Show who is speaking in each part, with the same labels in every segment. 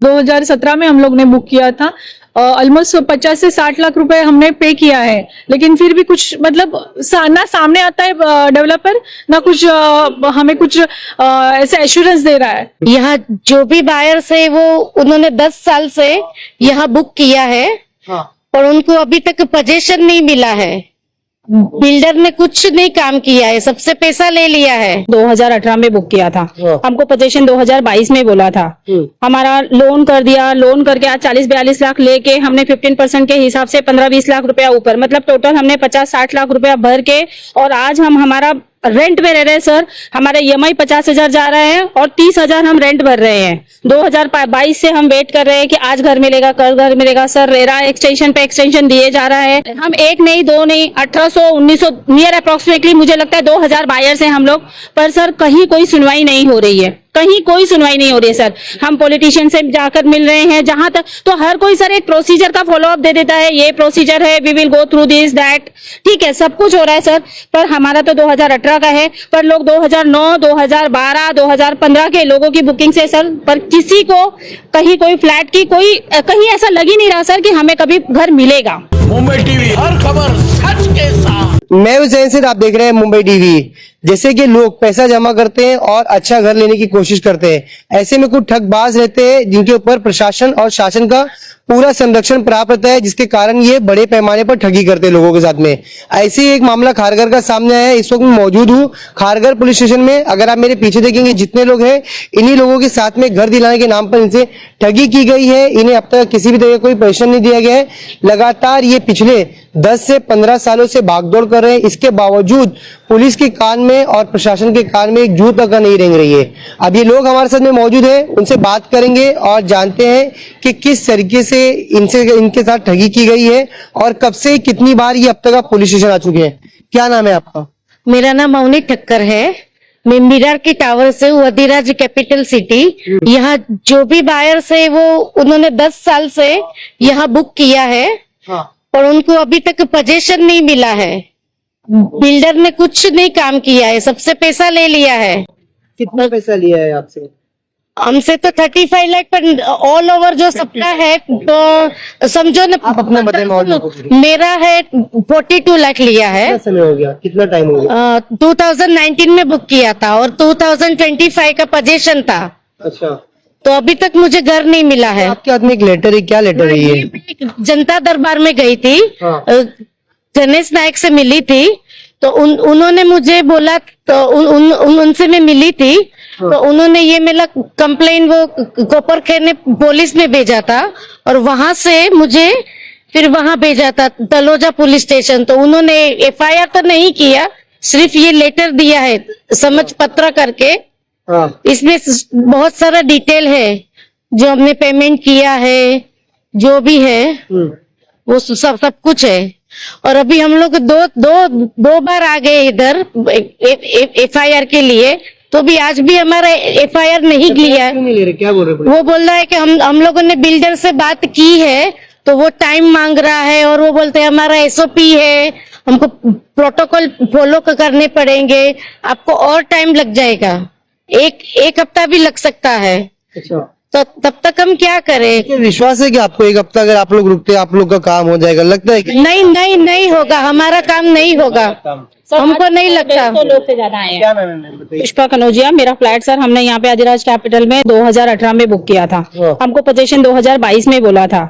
Speaker 1: 2017 में हम लोग ने बुक किया था। ऑलमोस्ट 50 से 60 लाख रुपए हमने पे किया है, लेकिन फिर भी कुछ मतलब ना सामने आता है डेवलपर, ना कुछ हमें कुछ ऐसे एश्योरेंस दे रहा है।
Speaker 2: यहाँ जो भी बायर्स है वो उन्होंने 10 साल से यहाँ बुक किया है।
Speaker 3: हाँ।
Speaker 2: पर उनको अभी तक पोजीशन नहीं मिला है। बिल्डर ने कुछ नहीं काम किया है, सबसे पैसा ले लिया है।
Speaker 1: 2018 में बुक किया था,
Speaker 3: हाँ।
Speaker 1: हमको पोजीशन 2022 में बोला था। हमारा लोन कर दिया, लोन करके आज 40-42 लाख लेके हमने 15% के हिसाब से 15-20 लाख रुपया ऊपर, मतलब टोटल हमने 50-60 लाख रुपया भर के, और आज हम हमारा रेंट में रह रहे हैं सर। हमारे EMI 50,000 जा रहे हैं और 30,000 हम रेंट भर रहे हैं। 2022 से हम वेट कर रहे हैं कि आज घर मिलेगा, कल घर मिलेगा। सर रेरा एक्सटेंशन पे एक्सटेंशन दिए जा रहा है। हम एक नहीं, दो नहीं, 1800-1900 नियर अप्रोक्सीमेटली मुझे लगता है 2000 बायर्स हैं हम लोग, पर सर कहीं कोई सुनवाई नहीं हो रही है, कहीं कोई सुनवाई नहीं हो रही है सर। हम पॉलिटिशियन से जाकर मिल रहे हैं, जहां तक तो हर कोई सर एक प्रोसीजर का फॉलो अप दे देता है, ये प्रोसीजर है, we will go through this that, ठीक है, सब कुछ हो रहा है सर। पर हमारा तो 2018 का है, पर लोग 2009, 2012, 2015 के लोगों की बुकिंग से सर, पर किसी को कहीं कोई फ्लैट की कोई कहीं ऐसा लग ही नहीं रहा सर कि हमें कभी घर मिलेगा।
Speaker 4: मुंबई टीवी, हर खबर सच के साथ।
Speaker 3: मैं हुसैन सिद्ध, आप देख रहे हैं मुंबई टीवी। जैसे कि लोग पैसा जमा करते हैं और अच्छा घर लेने की कोशिश करते हैं, ऐसे में कुछ ठगबाज रहते हैं जिनके ऊपर प्रशासन और शासन का पूरा संरक्षण प्राप्त रहता है, जिसके कारण ये बड़े पैमाने पर ठगी करते हैं लोगों के साथ में। ऐसे ही एक मामला खारघर का सामने आया है। इस वक्त मैं मौजूद हूँ खारघर पुलिस स्टेशन में। अगर आप मेरे पीछे देखेंगे, जितने लोग हैं, इन्हीं लोगों के साथ में घर दिलाने के नाम पर इनसे ठगी की गई है। इन्हें अब तक किसी भी तरह का कोई पैसा नहीं दिया गया है। लगातार ये पिछले 10 से 15 सालों से भागदौड़ कर रहे हैं। इसके बावजूद पुलिस के कान में और प्रशासन के कान में एक जू तक नहीं रेंग रही है। अब ये लोग हमारे साथ में मौजूद है, उनसे बात करेंगे और जानते हैं कि किस तरीके से इनके साथ ठगी की गई है और कब से कितनी बार ये अब तक आप पुलिस स्टेशन आ चुके हैं। क्या नाम है आपका?
Speaker 2: मेरा नाम अवनी ठक्कर है। मैं मिरार की टावर से हूँ, अधिराज कैपिटल सिटी। यहाँ जो भी बायर्स है वो उन्होंने 10 साल से यहाँ बुक किया है।
Speaker 3: हाँ।
Speaker 2: पर उनको अभी तक पोजीशन नहीं मिला है। बिल्डर ने कुछ नहीं काम किया है, सबसे पैसा ले लिया है।
Speaker 3: कितना पैसा लिया है आपसे?
Speaker 2: हमसे तो 35 लाख, पर ऑल ओवर जो सबका है तो समझो ना,
Speaker 3: आप अपना बताएं।
Speaker 2: मेरा है 42 लाख लिया है।
Speaker 3: कितना समय हो गया, कितना टाइम हो गया?
Speaker 2: 2019 में बुक किया था और 2025 का पोजीशन था।
Speaker 3: अच्छा,
Speaker 2: तो अभी तक मुझे घर नहीं मिला है।
Speaker 3: आपके हाथ में एक लेटर है, क्या लेटर है ये?
Speaker 2: जनता दरबार में गई थी,
Speaker 3: हाँ।
Speaker 2: गणेश नायक से मिली थी, तो उन्होंने मुझे बोला, तो उनसे मैं मिली थी, तो उन्होंने ये मेरा कंप्लेन वो कोपरखैर ने पुलिस में भेजा था और वहां से मुझे फिर वहां भेजा था तलोजा पुलिस स्टेशन। तो उन्होंने FIR तो नहीं किया, सिर्फ ये लेटर दिया है समझ पत्र करके।
Speaker 3: हाँ।
Speaker 2: इसमें बहुत सारा डिटेल है, जो हमने पेमेंट किया है, जो भी है वो सब कुछ है। और अभी हम लोग दो बार आ गए इधर FIR के लिए, तो भी आज भी हमारा FIR नहीं लिया है।
Speaker 3: नहीं ले रहे, क्या बोल रहे?
Speaker 2: वो बोल रहा है कि हम लोगों ने बिल्डर से बात की है, तो वो टाइम मांग रहा है और वो बोलते हैं हमारा SOP है, हमको प्रोटोकॉल फॉलो करने पड़ेंगे, आपको और टाइम लग जाएगा, एक हफ्ता भी लग सकता है।
Speaker 3: अच्छा,
Speaker 2: तो तब तक हम क्या करें?
Speaker 3: क्या विश्वास है कि आपको एक हफ्ता अगर आप लोग रुकते आप लोग का काम हो जाएगा? लगता है कि
Speaker 2: नहीं होगा, हमारा काम नहीं होगा, हमको नहीं लगता।
Speaker 1: तो लोग से ज्यादा आए हैं।
Speaker 3: क्या नाम है, बताइए।
Speaker 1: पुष्पा कनौजिया, मेरा फ्लैट सर हमने यहाँ पे अधिराज कैपिटल में 2018 में बुक किया था।
Speaker 3: हाँ।
Speaker 1: हमको पोजीशन 2022 में बोला था।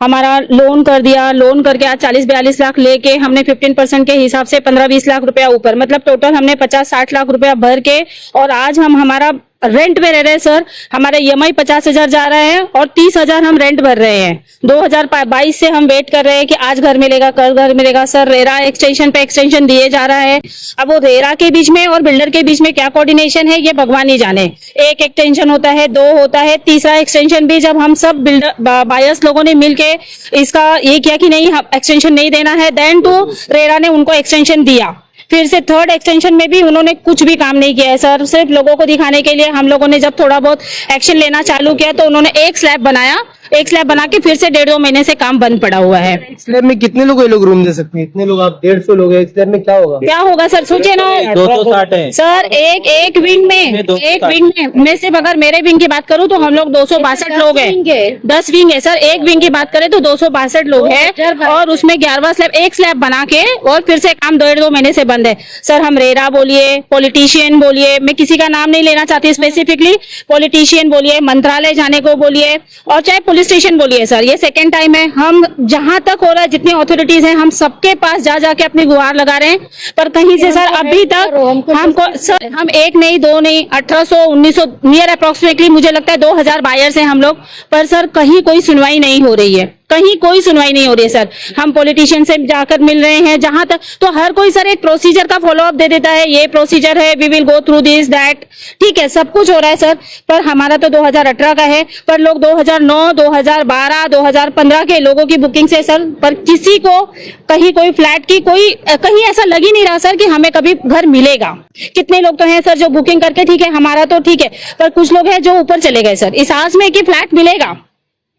Speaker 1: हमारा लोन कर दिया, लोन करके आज 40-42 लाख लेके हमने 15% के हिसाब से 15-20 लाख रुपया ऊपर, मतलब टोटल हमने 50-60 लाख रुपया भर के, और आज हम हमारा रेंट में रह रहे हैं सर। हमारे EMI 50,000 जा रहे हैं और 30,000 हम रेंट भर रहे हैं। 2022 से हम वेट कर रहे हैं कि आज घर मिलेगा, कल घर मिलेगा। सर रेरा एक्सटेंशन पे एक्सटेंशन दिए जा रहा है। अब वो रेरा के बीच में और बिल्डर के बीच में क्या कोऑर्डिनेशन है, ये भगवान ही जाने। एक एक्सटेंशन होता है, 2 होता है, तीसरा एक्सटेंशन भी जब हम सब बिल्डर बायर्स लोगों ने मिलके इसका ये किया कि नहीं एक्सटेंशन नहीं देना है, देन तो रेरा ने उनको एक्सटेंशन दिया। फिर से थर्ड एक्सटेंशन में भी उन्होंने कुछ भी काम नहीं किया है सर। सिर्फ लोगों को दिखाने के लिए हम लोगों ने जब थोड़ा बहुत एक्शन लेना चालू किया तो उन्होंने एक स्लैब बनाया, एक स्लैब बना के फिर से 1.5-2 महीने से काम बंद पड़ा हुआ है।
Speaker 3: स्लैब में कितने लोग ये लोग रूम दे सकते हैं? इतने लोग, आप 150 लोग हैं, एक स्लैब में क्या होगा?
Speaker 1: क्या होगा सर, सोचिए ना।
Speaker 5: 260 है
Speaker 1: सर एक विंग में सिर्फ अगर मेरे विंग की बात करूं तो हम लोग 262 लोग हैं। 10 विंग है सर, एक विंग की बात करें तो 262 लोग हैं और उसमें 11वां स्लैब, एक स्लैब बना के और फिर से काम 1.5-2 महीने से बंद है। सर हम रेरा बोलिए, पॉलिटिशियन बोलिए, मैं किसी का नाम नहीं लेना चाहती स्पेसिफिकली, पॉलिटिशियन बोलिए, मंत्रालय जाने को बोलिए और चाहे पुलिस स्टेशन बोलिए सर, ये सेकेंड टाइम है। हम जहां तक हो रहा है, जितनी अथॉरिटीज हैं, हम सबके पास जा जाके अपनी गुहार लगा रहे हैं, पर कहीं से सर अभी तक हमको सर, हम एक नहीं, दो नहीं, 1800, 1900 नियर अप्रोक्सीमेटली मुझे लगता है 2000 बायर्स हैं हम लोग, पर सर कहीं कोई सुनवाई नहीं हो रही है, कहीं कोई सुनवाई नहीं हो रही है सर। हम पॉलिटिशियन से जाकर मिल रहे हैं जहां तक, तो हर कोई सर एक प्रोसीजर का फॉलो अप दे देता है, ये प्रोसीजर है, we will go through this that, ठीक है, सब कुछ हो रहा है सर। पर हमारा तो 2018 का है, पर लोग 2009, 2012, 2015 के लोगों की बुकिंग से सर, पर किसी को कहीं कोई फ्लैट की कोई कहीं ऐसा लग ही नहीं रहा सर कि हमें कभी घर मिलेगा। कितने लोग तो हैं सर जो बुकिंग करके, ठीक है हमारा तो ठीक है, पर कुछ लोग हैं जो ऊपर चले गए सर इस आस में कि फ्लैट मिलेगा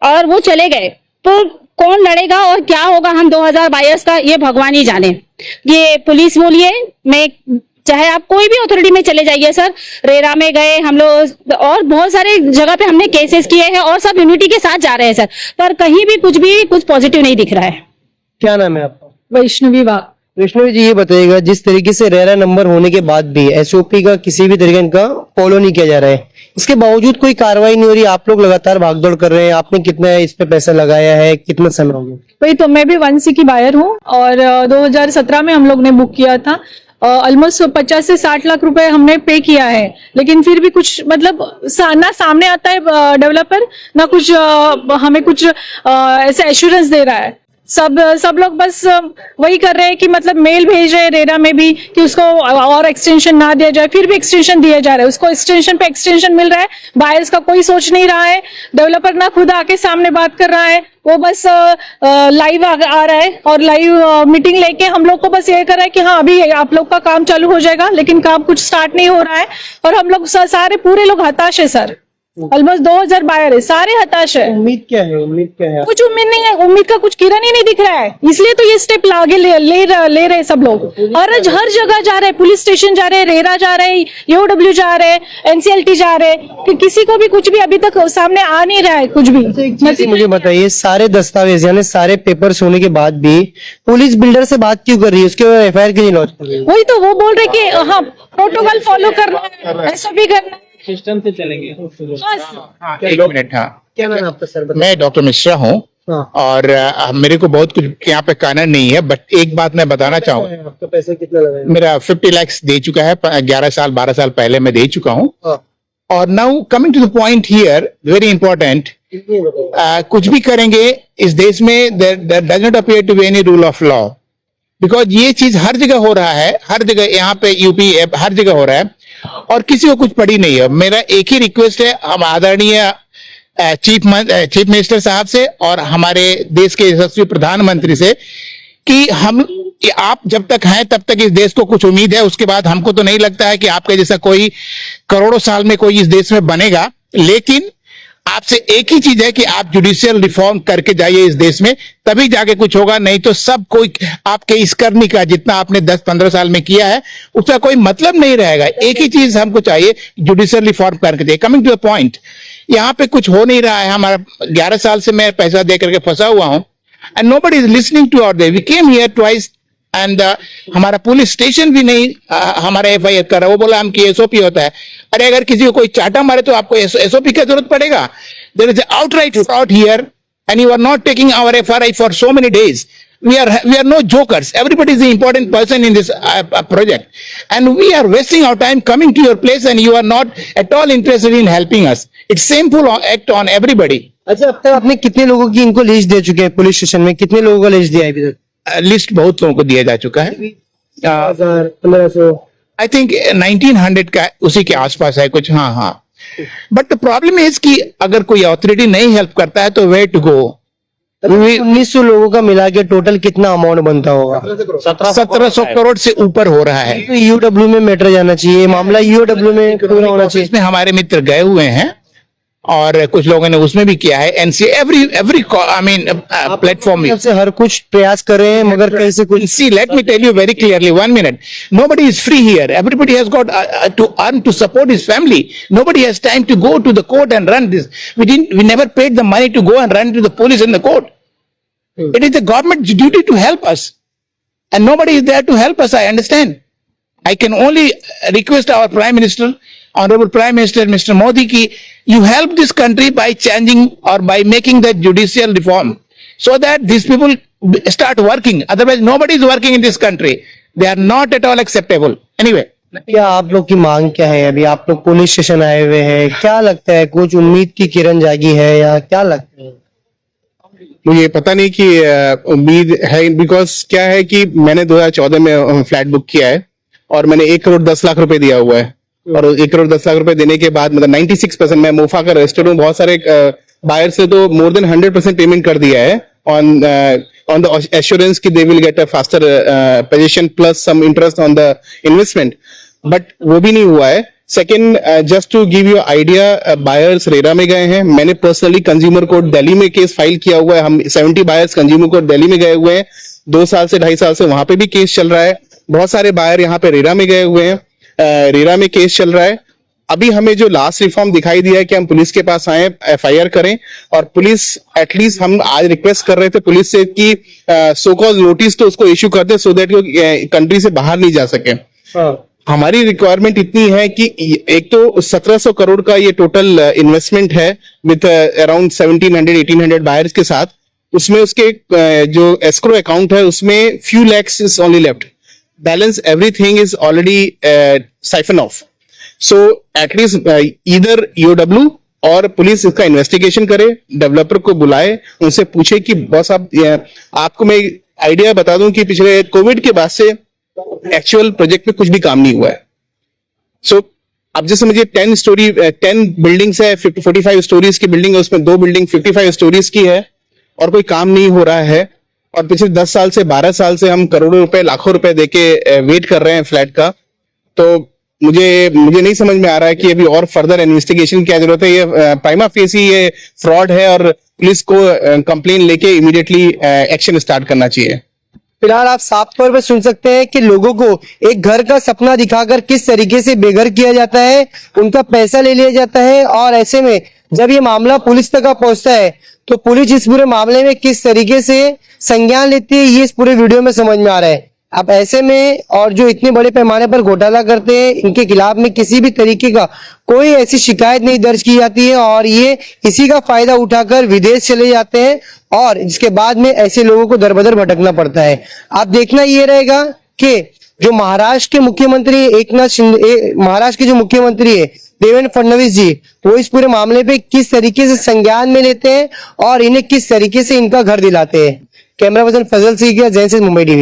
Speaker 1: और वो चले गए, तो कौन लड़ेगा और क्या होगा हम 2022 का, ये भगवान ही जाने। ये पुलिस बोलिए, मैं चाहे आप कोई भी अथॉरिटी में चले जाइए सर, रेरा में गए हम लोग और बहुत सारे जगह पे हमने केसेस किए हैं और सब यूनिटी के साथ जा रहे हैं सर, पर कहीं भी कुछ पॉजिटिव नहीं दिख रहा है।
Speaker 3: क्या नाम है आपका?
Speaker 1: वैष्णवी बाग।
Speaker 3: वैष्णवी जी, ये बताइएगा, जिस तरीके से रेरा नंबर होने के बाद भी एसओपी का किसी भी तरीके का फॉलो नहीं किया जा रहा है, इसके बावजूद कोई कार्रवाई नहीं हो रही, आप लोग लगातार भागदौड़ कर रहे हैं, आपने कितना इस पे पैसा लगाया है, कितना समय हो गया?
Speaker 6: वही तो, मैं भी 1C की बायर हूँ और 2017 में हम लोग ने बुक किया था, ऑलमोस्ट 50 से 60 लाख रुपए हमने पे किया है, लेकिन फिर भी कुछ मतलब ना सामने आता है डेवलपर, ना कुछ हमें कुछ ऐसे एश्योरेंस दे रहा है। सब लोग बस वही कर रहे हैं कि मतलब मेल भेज रहे हैं रेरा में भी कि उसको और एक्सटेंशन ना दिया जाए, फिर भी एक्सटेंशन दिया जा रहा है, उसको एक्सटेंशन पे एक्सटेंशन मिल रहा है, बायर्स का कोई सोच नहीं रहा है, डेवलपर ना खुद आके सामने बात कर रहा है, वो बस लाइव आ रहा है और लाइव मीटिंग लेके हम लोग को बस ये कर रहा है कि हाँ अभी आप लोग का काम चालू हो जाएगा, लेकिन काम कुछ स्टार्ट नहीं हो रहा है और हम लोग सारे पूरे लोग हताश है सर। ऑलमोस्ट 2000 बायर है, सारे हताश है।
Speaker 3: उम्मीद क्या है?
Speaker 6: कुछ उम्मीद नहीं है, उम्मीद का कुछ किरण ही नहीं दिख रहा है, इसलिए तो ये स्टेप आगे ले रहे हैं सब लोग, और हर जगह जा रहे हैं, पुलिस स्टेशन जा रहे हैं, रेरा जा रहे हैं, यूडब्ल्यू जा रहे हैं, एनसीएलटी जा रहे हैं, कि किसी को भी कुछ भी अभी तक सामने आ नहीं रहा है कुछ भी।
Speaker 3: मुझे बताइए, सारे दस्तावेज यानी सारे पेपर्स होने के बाद भी पुलिस बिल्डर से बात क्यों कर रही है, उसके बाद एफआईआर क्यों नहीं लॉन्च कर रही है?
Speaker 6: वही तो, वो बोल रहे कि हाँ प्रोटोकॉल फॉलो करना है, एसओपी करना है,
Speaker 5: सिस्टम से चलेंगे।
Speaker 7: हाँ, एक मिनट। हाँ,
Speaker 3: क्या नाम है आपका सर?
Speaker 7: मैं डॉक्टर मिश्रा हूँ और मेरे को बहुत कुछ यहाँ पे कहना नहीं है, बट एक बात मैं बताना चाहूँ।
Speaker 3: आपका पैसा कितना लगा है?
Speaker 7: मेरा 50 लाख दे चुका है, 11 साल 12 साल पहले मैं दे चुका हूँ। और now coming to the point here, very important, कुछ भी करेंगे इस देश में, there does not appear to be any rule of law, because ये चीज हर जगह हो रहा है, हर जगह, यहाँ पे यूपी हर जगह हो रहा है और किसी को कुछ पड़ी नहीं है। मेरा एक ही रिक्वेस्ट है हम आदरणीय चीफ मिनिस्टर साहब से और हमारे देश के यशस्वी प्रधानमंत्री से कि आप जब तक हैं तब तक इस देश को कुछ उम्मीद है, उसके बाद हमको तो नहीं लगता है कि आपके जैसा कोई करोड़ों साल में कोई इस देश में बनेगा, लेकिन आपसे एक ही चीज है कि आप जुडिशियल रिफॉर्म करके जाइए इस देश में, तभी जाके कुछ होगा, नहीं तो सब कोई आपके इस करनी का जितना आपने 10-15 साल में किया है उसका कोई मतलब नहीं रहेगा। एक ही चीज हमको चाहिए, जुडिशियल रिफॉर्म करके जाइए। कमिंग टू द पॉइंट, यहाँ पे कुछ हो नहीं रहा है, हमारा 11 साल से मैं पैसा दे करके फंसा हुआ हूँ and nobody is listening to our. We came here twice and हमारा पुलिस स्टेशन भी नहीं हमारा एफआईआर कर रहा, वो बोला हम कि एसओपी होता है। अरे अगर किसी को कोई चाटा मारे तो आपको एसओपी की जरूरत पड़ेगा? There is outright fraud here and you are not taking our FRI for so many days. We are no jokers. Everybody is an important person in this project, and we are wasting our time coming to your place, and you are not at all interested in helping us. It's shameful act on everybody.
Speaker 3: अच्छा, अब तक आपने कितने लोगों की इनको list दे चुके हैं? पुलिस स्टेशन में कितने लोगों का लिस्ट दिया है अभी तक?
Speaker 7: लिस्ट बहुत लोगों को दिया जा चुका है,
Speaker 3: 1000, 1500,
Speaker 7: आई थिंक 1900 का उसी के आसपास है कुछ। हाँ, बट द प्रॉब्लम इज कि अगर कोई अथॉरिटी नहीं हेल्प करता है तो वेयर टू गो।
Speaker 3: 1900 लोगों का मिला के टोटल कितना अमाउंट बनता होगा?
Speaker 7: 1700 करोड़ से ऊपर हो रहा है।
Speaker 3: तो यूडब्ल्यू में मैटर जाना चाहिए, मामला यूडब्ल्यू में पूरा होना चाहिए।
Speaker 7: इसमें हमारे मित्र गए हुए हैं और कुछ लोगों ने उसमें भी किया है, NC every I mean platform में।
Speaker 3: से हर कुछ प्रयास कर रहे हैं मगर कहीं से कुछ
Speaker 7: See, let me tell you very clearly, 1 minute. Nobody is free here. Everybody has got to earn to support his family. Nobody has time to go to the court and run this. We never paid the money to go and run to the police and the court. It is the government's duty to help us. And nobody is there to help us, I understand. I can only request our Prime Minister, Honorable Prime Minister, Mr. Modi, ki you help this country by changing or by making the judicial reform so that these people start working. Otherwise, nobody is working in this country. They are not at all acceptable. Anyway.
Speaker 3: क्या आप लोग की मांग क्या है? अभी आप लोग पुलिस स्टेशन आए हुए हैं, क्या लगता है कुछ उम्मीद की किरण जागी है या क्या लगता है?
Speaker 8: मुझे पता नहीं कि उम्मीद है, बिकॉज क्या है कि मैंने 2014 में फ्लैट बुक किया है और मैंने 1 करोड़ 10 लाख रुपए दिया हुआ है, और 1 करोड़ 10 लाख रुपए देने के बाद मतलब 96% मैं मोफा का रजिस्टर्ड हूँ, बहुत सारे बायर से तो मोर देन 100% पेमेंट कर दिया है ऑन द एश्योरेंस कि they will get a faster position plus some interest on the investment, but वो भी नहीं हुआ है। Second, just to give you idea, buyers RERA में गए हैं, मैंने पर्सनली कंज्यूमर कोर्ट दिल्ली में केस फाइल किया हुआ है, हम 70 बायर्स कंज्यूमर कोर्ट दिल्ली में गए हुए हैं, 2 साल से 2.5 साल से वहां पे भी केस चल रहा है। बहुत सारे बायर यहाँ पे रेरा में गए हुए हैं, रेरा में केस चल रहा है। अभी हमें जो लास्ट रिफॉर्म दिखाई दिया है कि हम पुलिस के पास आए, FIR करें, और पुलिस एटलीस्ट हम आज रिक्वेस्ट कर रहे थे पुलिस से कि सो कॉज नोटिस तो उसको इश्यू कर दे सो दैट कंट्री से बाहर नहीं जा सके। हमारी रिक्वायरमेंट इतनी है कि एक तो 1700 करोड़ का ये टोटल इन्वेस्टमेंट है विथ अराउंड 1700-1800 बायर्स के साथ, उसमें उसके जो एस्क्रो अकाउंट है उसमें few lakhs is only left, balance everything is already siphon of. So at least either EOW और पुलिस इसका इन्वेस्टिगेशन करे, डेवलपर को बुलाए, उनसे पूछे कि बॉस आपको मैं आइडिया बता दूं कि पिछले कोविड के बाद से एक्चुअल प्रोजेक्ट में कुछ भी काम नहीं हुआ है। सो अब जैसे मुझे 10 बिल्डिंग्स है, 45 स्टोरीज की बिल्डिंग है, उसमें 2 बिल्डिंग 55 स्टोरीज की है और कोई काम नहीं हो रहा है, और पिछले 10 साल से 12 साल से हम करोड़ों रुपए लाखों रुपए देके वेट कर रहे हैं फ्लैट का। तो मुझे नहीं समझ में आ रहा है कि अभी और फर्दर इन्वेस्टिगेशन की क्या जरूरत है। ये प्राइमा फेसी ये फ्रॉड है और पुलिस को कंप्लेन लेके इमीडिएटली एक्शन स्टार्ट करना चाहिए।
Speaker 3: फिलहाल आप साफ तौर पर सुन सकते हैं कि लोगों को एक घर का सपना दिखाकर किस तरीके से बेघर किया जाता है, उनका पैसा ले लिया जाता है, और ऐसे में जब ये मामला पुलिस तक पहुंचता है तो पुलिस इस पूरे मामले में किस तरीके से संज्ञान लेती है ये इस पूरे वीडियो में समझ में आ रहा है। अब ऐसे में और जो इतने बड़े पैमाने पर घोटाला करते हैं इनके खिलाफ में किसी भी तरीके का कोई ऐसी शिकायत नहीं दर्ज की जाती है, और ये इसी का फायदा उठाकर विदेश चले जाते हैं और इसके बाद में ऐसे लोगों को दर बदर भटकना पड़ता है। अब देखना ये रहेगा कि जो महाराष्ट्र के मुख्यमंत्री एकनाथ शिंदे, महाराष्ट्र के जो मुख्यमंत्री है देवेंद्र फडणवीस जी, वो इस पूरे मामले पे किस तरीके से संज्ञान में लेते हैं और इन्हें किस तरीके से इनका घर दिलाते हैं। कैमरा पर्सन फजल सिंह, जैन से मुंबई टीवी।